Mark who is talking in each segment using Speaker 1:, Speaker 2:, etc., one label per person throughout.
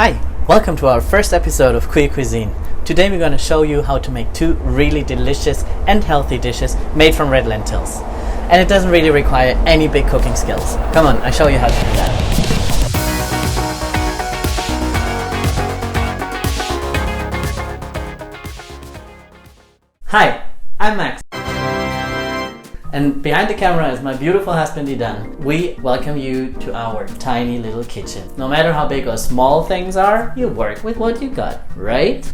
Speaker 1: Hi, welcome to our first episode of Cuisine. Today we're going to show you how to make two really delicious and healthy dishes made from red lentils. And it doesn't really require any big cooking skills. Come on, I'll show you how to do that. Hi, I'm Max. And behind the camera is my beautiful husband Idan. We welcome you to our tiny little kitchen. No matter how big or small things are, you work with what you got, right?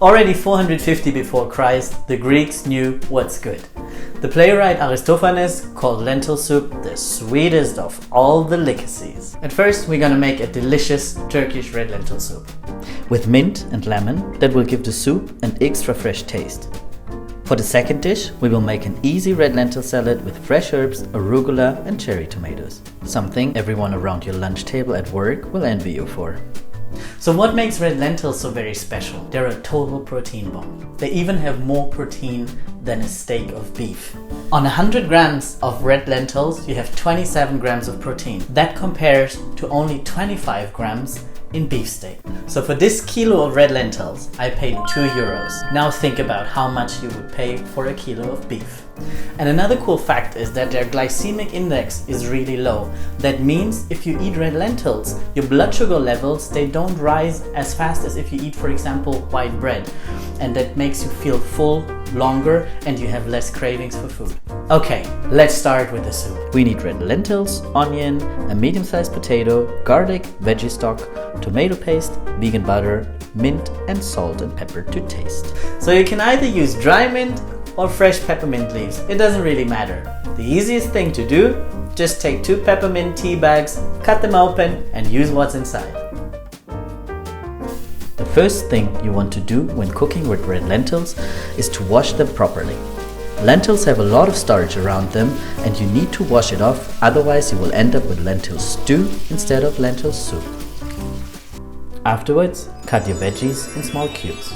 Speaker 1: Already 450 before Christ, the Greeks knew what's good. The playwright Aristophanes called lentil soup the sweetest of all the delicacies. At first, we're gonna make a delicious Turkish red lentil soup with mint and lemon that will give the soup an extra fresh taste. For the second dish, we will make an easy red lentil salad with fresh herbs, arugula and cherry tomatoes. Something everyone around your lunch table at work will envy you for. So what makes red lentils so very special? They're a total protein bomb. They even have more protein than a steak of beef. On 100 grams of red lentils, you have 27 grams of protein. That compares to only 25 grams in beef steak. So for this kilo of red lentils, I paid €2. Now think about how much you would pay for a kilo of beef. And another cool fact is that their glycemic index is really low. That means if you eat red lentils, your blood sugar levels, they don't rise as fast as if you eat, for example, white bread. And that makes you feel full longer and you have less cravings for food. Okay, let's start with the soup. We need red lentils, onion, a medium-sized potato, garlic, veggie stock, tomato paste, vegan butter, mint and salt and pepper to taste. So you can either use dry mint or fresh peppermint leaves. It doesn't really matter. The easiest thing to do, just take 2 peppermint tea bags, cut them open and use what's inside. The first thing you want to do when cooking with red lentils is to wash them properly. Lentils have a lot of starch around them and you need to wash it off, otherwise you will end up with lentil stew instead of lentil soup. Afterwards, cut your veggies in small cubes.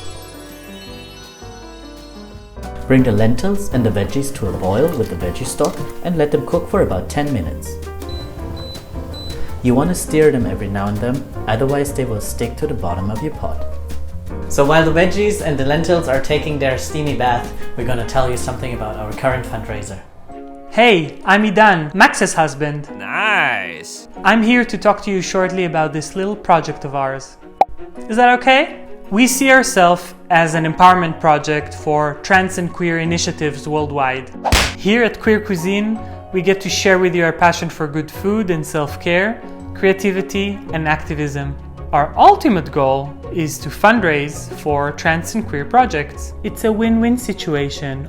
Speaker 1: Bring the lentils and the veggies to a boil with the veggie stock and let them cook for about 10 minutes. You want to stir them every now and then, otherwise they will stick to the bottom of your pot. So while the veggies and the lentils are taking their steamy bath, we're going to tell you something about our current fundraiser.
Speaker 2: Hey, I'm Idan, Max's husband.
Speaker 3: Nice!
Speaker 2: I'm here to talk to you shortly about this little project of ours. Is that okay? We see ourselves as an empowerment project for trans and queer initiatives worldwide. Here at Queer Cuisine, we get to share with you our passion for good food and self-care, creativity and activism. Our ultimate goal is to fundraise for trans and queer projects. It's a win-win situation.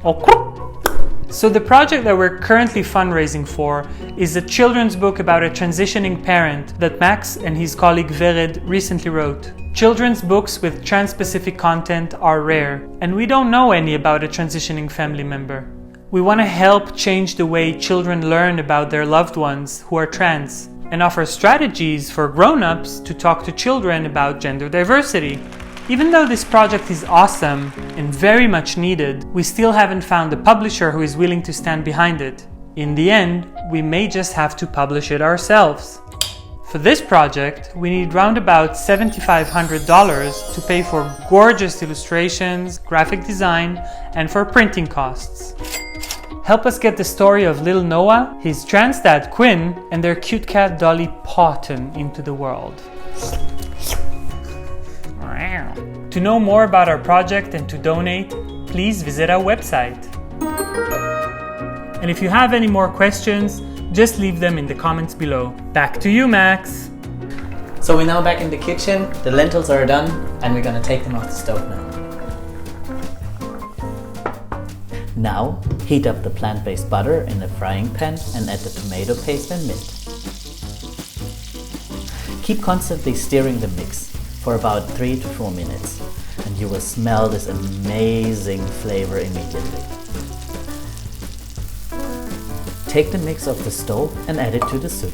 Speaker 2: So the project that we're currently fundraising for is a children's book about a transitioning parent that Max and his colleague Vered recently wrote. Children's books with trans-specific content are rare, and we don't know any about a transitioning family member. We want to help change the way children learn about their loved ones who are trans, and offer strategies for grown-ups to talk to children about gender diversity. Even though this project is awesome and very much needed, we still haven't found a publisher who is willing to stand behind it. In the end, we may just have to publish it ourselves. For this project, we need round about $7,500 to pay for gorgeous illustrations, graphic design, and for printing costs. Help us get the story of little Noah, his trans dad Quinn, and their cute cat Dolly Parton into the world. To know more about our project and to donate, please visit our website. And if you have any more questions, just leave them in the comments below. Back to you, Max.
Speaker 1: So we're now back in the kitchen, the lentils are done and we're going to take them off the stove now. Now, heat up the plant-based butter in a frying pan and add the tomato paste and mint. Keep constantly stirring the mix for about 3 to 4 minutes and you will smell this amazing flavor immediately. Take the mix off the stove and add it to the soup.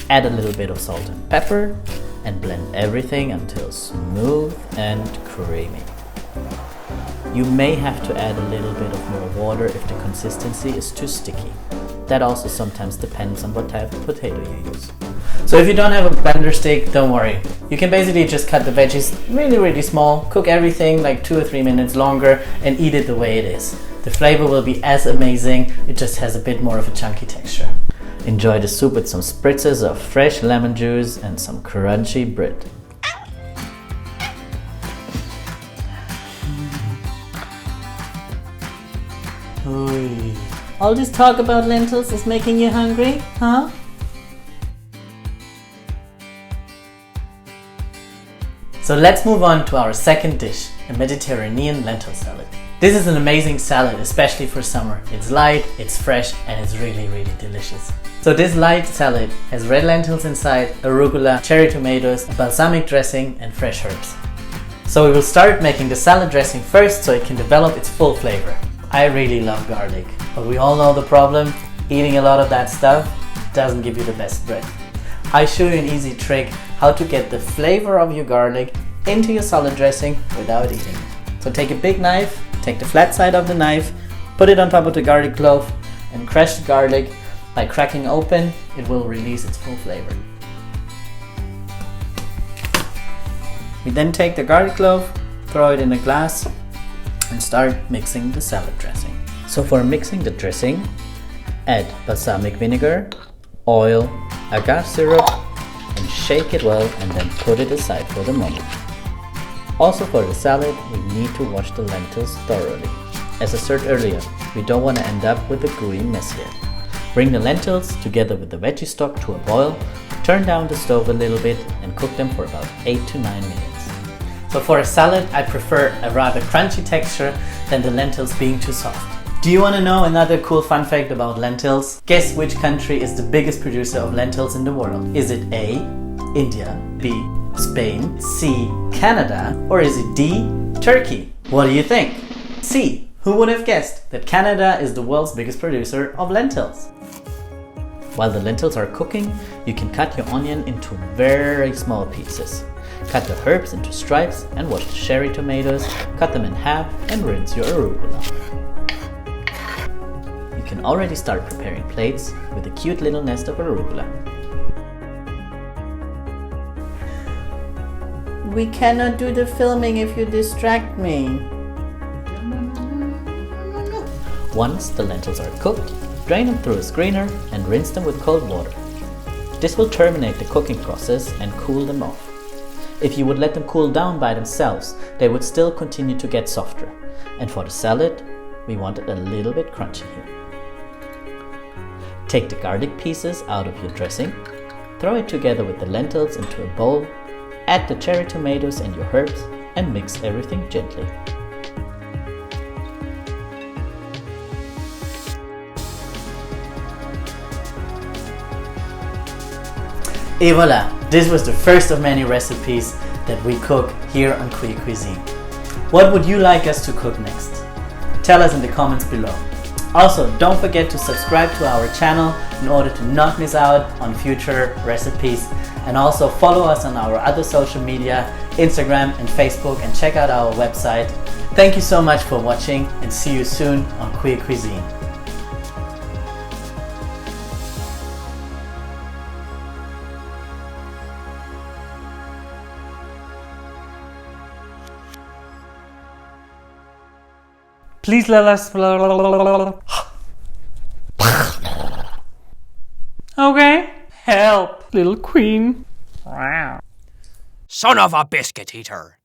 Speaker 1: Add a little bit of salt and pepper and blend everything until smooth and creamy. You may have to add a little bit of more water if the consistency is too sticky. That also sometimes depends on what type of potato you use. So if you don't have a blender stick, don't worry. You can basically just cut the veggies really small, cook everything like 2 or 3 minutes longer and eat it the way it is. The flavor will be as amazing, it just has a bit more of a chunky texture. Enjoy the soup with some spritzes of fresh lemon juice and some crunchy bread. Oy. All this talk about lentils is making you hungry, huh? So let's move on to our second dish, a Mediterranean lentil salad. This is an amazing salad, especially for summer. It's light, it's fresh, and it's really delicious. So this light salad has red lentils inside, arugula, cherry tomatoes, a balsamic dressing, and fresh herbs. So we will start making the salad dressing first so it can develop its full flavor. I really love garlic, but we all know the problem. Eating a lot of that stuff doesn't give you the best breath. I show you an easy trick how to get the flavor of your garlic into your salad dressing without eating it. So take a big knife, take the flat side of the knife, put it on top of the garlic clove and crush the garlic. By cracking open, it will release its full flavor. We then take the garlic clove, throw it in a glass and start mixing the salad dressing. So for mixing the dressing, add balsamic vinegar, oil, agave syrup and shake it well and then put it aside for the moment. Also for the salad, we need to wash the lentils thoroughly. As I said earlier, we don't want to end up with a gooey mess here. Bring the lentils together with the veggie stock to a boil, turn down the stove a little bit and cook them for about 8 to 9 minutes. So for a salad, I prefer a rather crunchy texture than the lentils being too soft. Do you want to know another cool fun fact about lentils? Guess which country is the biggest producer of lentils in the world? Is it A, India, B, Spain, C, Canada, or is it D, Turkey? What do you think? C, who would have guessed that Canada is the world's biggest producer of lentils? While the lentils are cooking, you can cut your onion into very small pieces. Cut the herbs into stripes and wash the cherry tomatoes, cut them in half and rinse your arugula. You can already start preparing plates with a cute little nest of arugula. We cannot do the filming if you distract me. Once the lentils are cooked, drain them through a screener and rinse them with cold water. This will terminate the cooking process and cool them off. If you would let them cool down by themselves, they would still continue to get softer. And for the salad, we want it a little bit crunchy here. Take the garlic pieces out of your dressing, throw it together with the lentils into a bowl, add the cherry tomatoes and your herbs and mix everything gently. Et voila! This was the first of many recipes that we cook here on Cuisine. What would you like us to cook next? Tell us in the comments below. Also, don't forget to subscribe to our channel in order to not miss out on future recipes, and also follow us on our other social media, Instagram and Facebook, and check out our website. Thank you so much for watching and see you soon on Cuisine.
Speaker 2: Please let us... Okay. Help, little queen.
Speaker 3: Son of a biscuit eater.